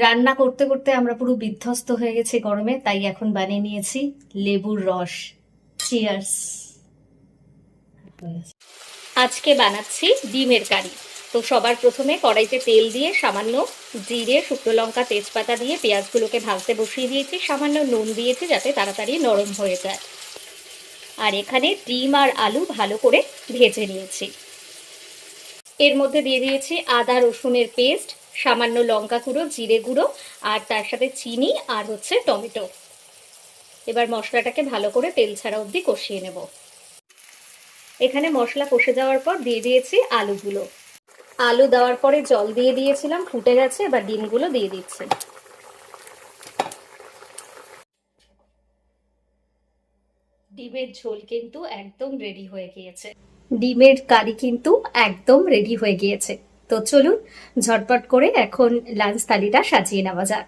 রান্না করতে করতে আমরা পুরো বিধ্বস্ত হয়ে গেছি গরমে, তাই এখন বানিয়ে নিয়েছি লেবুর রস। চিয়ার্স। আজকে বানাচ্ছি ডিমের কারি। তো সবার প্রথমে কড়াইতে তেল দিয়ে সামান্য জিরে, শুকনো লঙ্কা, তেজপাতা দিয়ে পেঁয়াজগুলোকে ভাজতে বসিয়ে দিয়েছি। সামান্য নুন দিয়েছি যাতে তাড়াতাড়ি নরম হয়ে যায়। আর এখানে ডিম আর আলু ভালো করে ভেজে নিয়েছি। এর মধ্যে দিয়ে দিয়েছি আদা রসুনের পেস্ট, সামান্য লঙ্কা গুঁড়ো, জিরে গুঁড়ো, আর তার সাথে চিনি আর টমেটো। এবার মশলাটাকে ভালো করে তেল ছাড়া অবধি কষিয়ে নেব। এখানে মশলা কষে যাওয়ার পর দিয়ে দিয়েছি আলুগুলো। আলু দেওয়ার পরে জল দিয়ে দিয়েছিলাম, ফুটে গেছে। এবার ডিমগুলো দিয়ে দিচ্ছি। ডিমের ঝোল কিন্তু একদম রেডি হয়ে গিয়েছে। ডিমের কারি কিন্তু একদম রেডি হয়ে গিয়েছে। তো চলুন ঝটপট করে এখন লাঞ্চ থালিটা সাজিয়ে নেওয়া যাক।